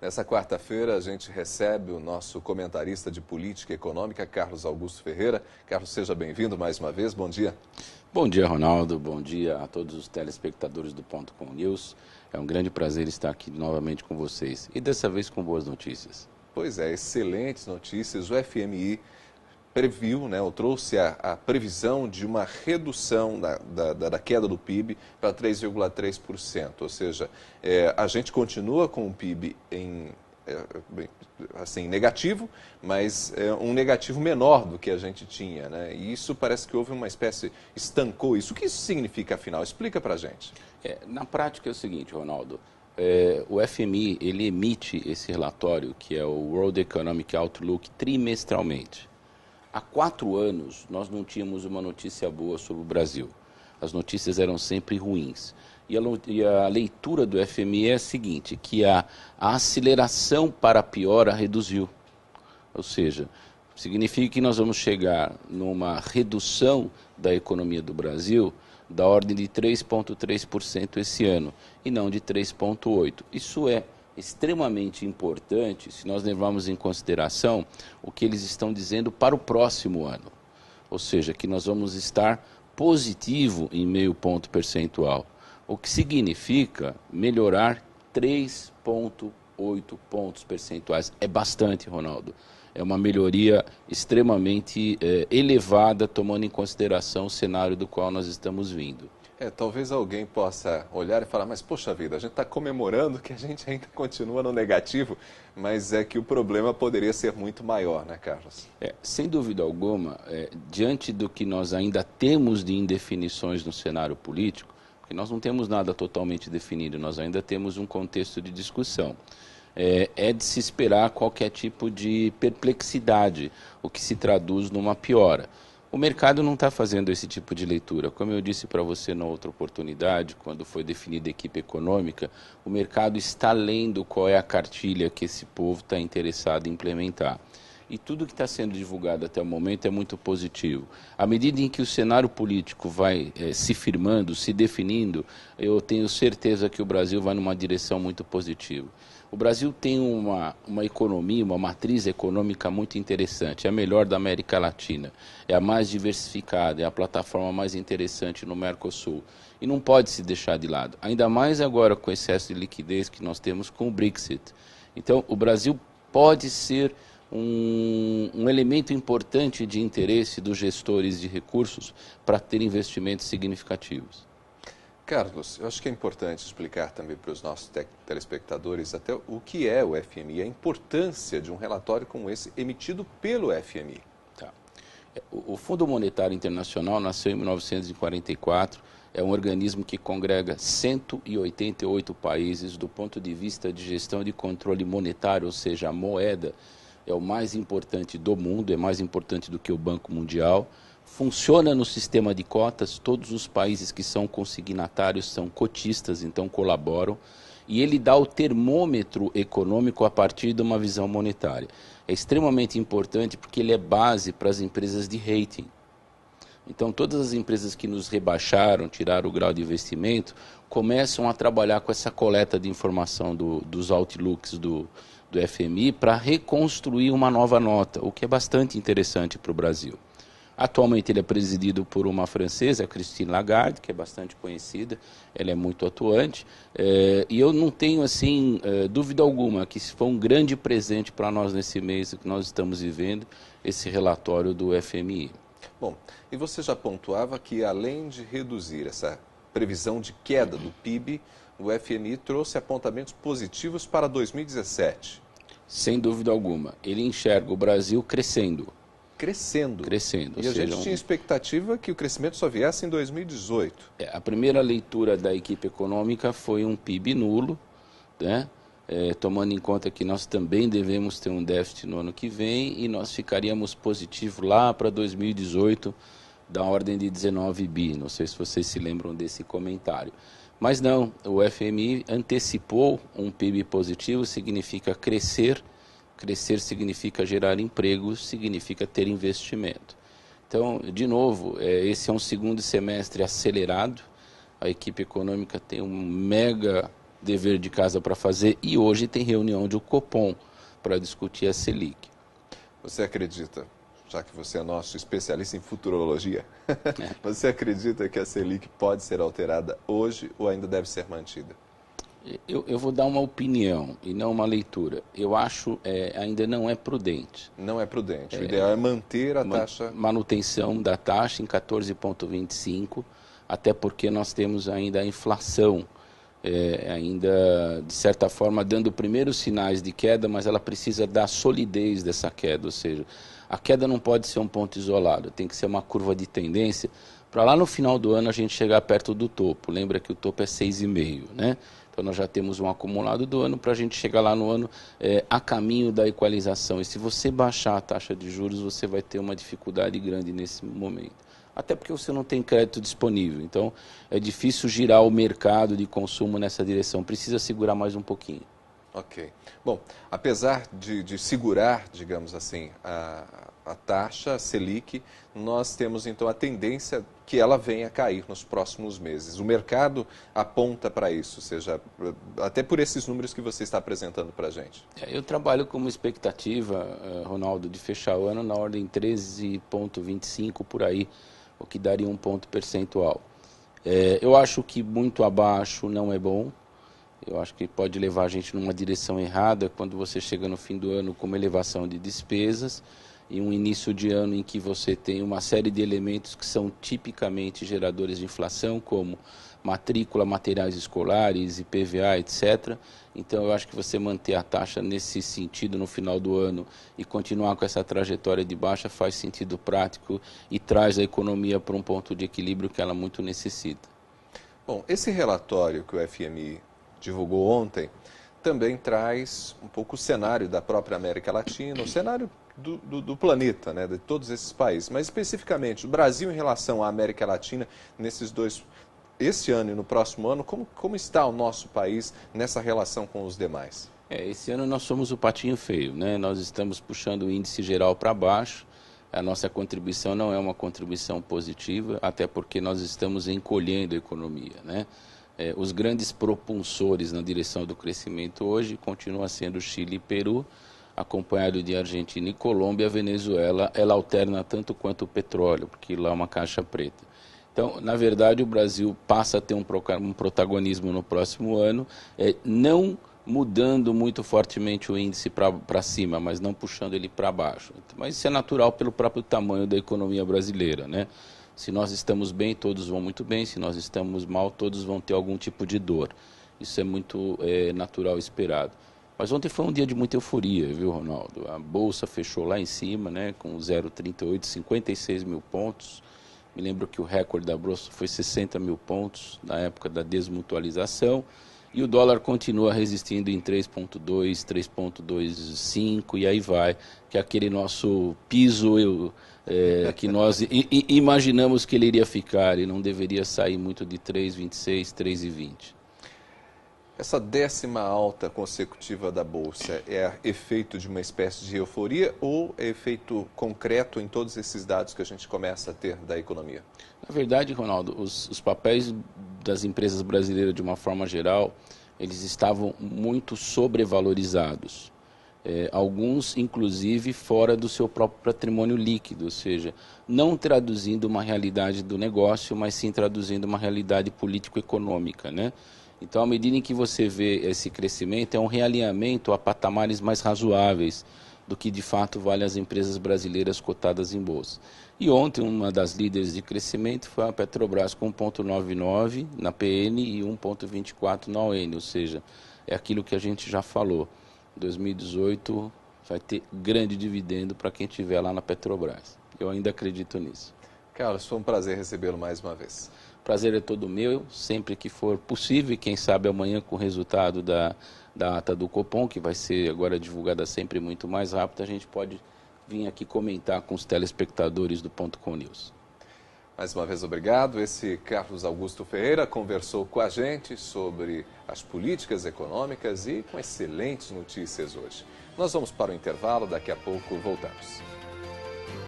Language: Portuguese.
Nessa quarta-feira, a gente recebe o nosso comentarista de política econômica, Carlos Augusto Ferreira. Carlos, seja bem-vindo mais uma vez. Bom dia. Bom dia, Ronaldo. Bom dia a todos os telespectadores do Ponto Com News. É um grande prazer estar aqui novamente com vocês e dessa vez com boas notícias. Pois é, excelentes notícias. O FMI previu, ou trouxe a previsão de uma redução da queda do PIB para 3,3%. Ou seja, a gente continua com o PIB assim, negativo, mas um negativo menor do que a gente tinha, né? E isso parece que houve uma espécie, estancou isso. O que isso significa, afinal? Explica para a gente. Na prática é o seguinte, Ronaldo, o FMI ele emite esse relatório, que é o World Economic Outlook, trimestralmente. Há 4 anos nós não tínhamos uma notícia boa sobre o Brasil. As notícias eram sempre ruins. E a leitura do FMI é a seguinte, que a aceleração para a piora reduziu. Ou seja, significa que nós vamos chegar numa redução da economia do Brasil da ordem de 3,3% esse ano, e não de 3,8%. Isso é extremamente importante se nós levarmos em consideração o que eles estão dizendo para o próximo ano. Ou seja, que nós vamos estar positivo em meio ponto percentual, o que significa melhorar 3,8 pontos percentuais. É bastante, Ronaldo. É uma melhoria extremamente elevada, tomando em consideração o cenário do qual nós estamos vindo. Talvez alguém possa olhar e falar, mas poxa vida, a gente está comemorando que a gente ainda continua no negativo, mas é que o problema poderia ser muito maior, né, Carlos? Sem dúvida alguma, diante do que nós ainda temos de indefinições no cenário político, porque nós não temos nada totalmente definido, nós ainda temos um contexto de discussão. É de se esperar qualquer tipo de perplexidade, o que se traduz numa piora. O mercado não está fazendo esse tipo de leitura. Como eu disse para você na outra oportunidade, quando foi definida a equipe econômica, o mercado está lendo qual é a cartilha que esse povo está interessado em implementar. E tudo que está sendo divulgado até o momento é muito positivo. À medida em que o cenário político vai se firmando, se definindo, eu tenho certeza que o Brasil vai numa direção muito positiva. O Brasil tem uma economia, uma matriz econômica muito interessante, é a melhor da América Latina, é a mais diversificada, é a plataforma mais interessante no Mercosul. E não pode se deixar de lado, ainda mais agora com o excesso de liquidez que nós temos com o Brexit. Então, o Brasil pode ser um elemento importante de interesse dos gestores de recursos para ter investimentos significativos. Carlos, eu acho que é importante explicar também para os nossos telespectadores até o que é o FMI, a importância de um relatório como esse emitido pelo FMI. Tá. O Fundo Monetário Internacional nasceu em 1944, é um organismo que congrega 188 países do ponto de vista de gestão de controle monetário, ou seja, a moeda é o mais importante do mundo, é mais importante do que o Banco Mundial. Funciona no sistema de cotas, todos os países que são consignatários são cotistas, então colaboram, e ele dá o termômetro econômico a partir de uma visão monetária. É extremamente importante porque ele é base para as empresas de rating. Então todas as empresas que nos rebaixaram, tiraram o grau de investimento, começam a trabalhar com essa coleta de informação dos outlooks do FMI para reconstruir uma nova nota, o que é bastante interessante para o Brasil. Atualmente ele é presidido por uma francesa, Christine Lagarde, que é bastante conhecida, ela é muito atuante, e eu não tenho assim dúvida alguma que foi um grande presente para nós nesse mês que nós estamos vivendo, esse relatório do FMI. Bom, e você já pontuava que além de reduzir essa previsão de queda do PIB, o FMI trouxe apontamentos positivos para 2017. Sem dúvida alguma, ele enxerga o Brasil crescendo. Crescendo. E a gente tinha expectativa que o crescimento só viesse em 2018. A primeira leitura da equipe econômica foi um PIB nulo, né? Tomando em conta que nós também devemos ter um déficit no ano que vem e nós ficaríamos positivo lá para 2018, da ordem de 19 bi. Não sei se vocês se lembram desse comentário. Mas não, o FMI antecipou um PIB positivo, significa crescer. Crescer significa gerar emprego, significa ter investimento. Então, de novo, esse é um segundo semestre acelerado. A equipe econômica tem um mega dever de casa para fazer e hoje tem reunião do Copom para discutir a Selic. Você acredita, já que você é nosso especialista em futurologia, você acredita que a Selic pode ser alterada hoje ou ainda deve ser mantida? Eu vou dar uma opinião e não uma leitura. Eu acho ainda não é prudente. Não é prudente. O ideal é manter a taxa... Manutenção da taxa em 14,25, até porque nós temos ainda a inflação, ainda, de certa forma, dando primeiros sinais de queda, mas ela precisa da solidez dessa queda, ou seja, a queda não pode ser um ponto isolado, tem que ser uma curva de tendência, para lá no final do ano a gente chegar perto do topo. Lembra que o topo é 6,5, né? Então nós já temos um acumulado do ano para a gente chegar lá no ano a caminho da equalização. E se você baixar a taxa de juros, você vai ter uma dificuldade grande nesse momento. Até porque você não tem crédito disponível. Então é difícil girar o mercado de consumo nessa direção. Precisa segurar mais um pouquinho. Ok. Bom, apesar de segurar, digamos assim, a taxa Selic, nós temos então a tendência que ela venha a cair nos próximos meses. O mercado aponta para isso, ou seja, até por esses números que você está apresentando para a gente. Eu trabalho com uma expectativa, Ronaldo, de fechar o ano na ordem 13,25 por aí, o que daria um ponto percentual. Eu acho que muito abaixo não é bom. Eu acho que pode levar a gente numa direção errada quando você chega no fim do ano com uma elevação de despesas e um início de ano em que você tem uma série de elementos que são tipicamente geradores de inflação, como matrícula, materiais escolares, IPVA, etc. Então eu acho que você manter a taxa nesse sentido no final do ano e continuar com essa trajetória de baixa faz sentido prático e traz a economia para um ponto de equilíbrio que ela muito necessita. Bom, esse relatório que o FMI divulgou ontem também traz um pouco o cenário da própria América Latina, o cenário do planeta, né, de todos esses países, mas especificamente o Brasil em relação à América Latina, esse ano e no próximo ano, como está o nosso país nessa relação com os demais? Esse ano nós somos o patinho feio, né? Nós estamos puxando o índice geral para baixo, a nossa contribuição não é uma contribuição positiva, até porque nós estamos encolhendo a economia, né? Os grandes propulsores na direção do crescimento hoje continuam sendo Chile e Peru, acompanhado de Argentina e Colômbia. A Venezuela, ela alterna tanto quanto o petróleo, porque lá é uma caixa preta. Então, na verdade, o Brasil passa a ter um protagonismo no próximo ano, não mudando muito fortemente o índice para cima, mas não puxando ele para baixo. Mas isso é natural pelo próprio tamanho da economia brasileira, né? Se nós estamos bem, todos vão muito bem. Se nós estamos mal, todos vão ter algum tipo de dor. Isso é muito natural e esperado. Mas ontem foi um dia de muita euforia, viu, Ronaldo? A Bolsa fechou lá em cima, né, com 0,38, 56 mil pontos. Me lembro que o recorde da Bolsa foi 60 mil pontos na época da desmutualização. E o dólar continua resistindo em 3,2, 3,25 e aí vai, que é aquele nosso piso que nós imaginamos que ele iria ficar e não deveria sair muito de 3,26, 3,20. Essa 10ª alta consecutiva da Bolsa é efeito de uma espécie de euforia ou é efeito concreto em todos esses dados que a gente começa a ter da economia? Na verdade, Ronaldo, os papéis das empresas brasileiras, de uma forma geral, eles estavam muito sobrevalorizados. Alguns, inclusive, fora do seu próprio patrimônio líquido, ou seja, não traduzindo uma realidade do negócio, mas sim traduzindo uma realidade político-econômica, né? Então, à medida em que você vê esse crescimento, é um realinhamento a patamares mais razoáveis do que, de fato, vale as empresas brasileiras cotadas em bolsa. E ontem, uma das líderes de crescimento foi a Petrobras com 1,99 na PN e 1,24 na ON, ou seja, é aquilo que a gente já falou. 2018 vai ter grande dividendo para quem estiver lá na Petrobras. Eu ainda acredito nisso. Carlos, foi um prazer recebê-lo mais uma vez. Prazer é todo meu, sempre que for possível, e quem sabe amanhã com o resultado da ata do Copom, que vai ser agora divulgada sempre muito mais rápido, a gente pode vir aqui comentar com os telespectadores do Ponto Com News. Mais uma vez, obrigado. Esse Carlos Augusto Ferreira conversou com a gente sobre as políticas econômicas e com excelentes notícias hoje. Nós vamos para o intervalo, daqui a pouco voltamos.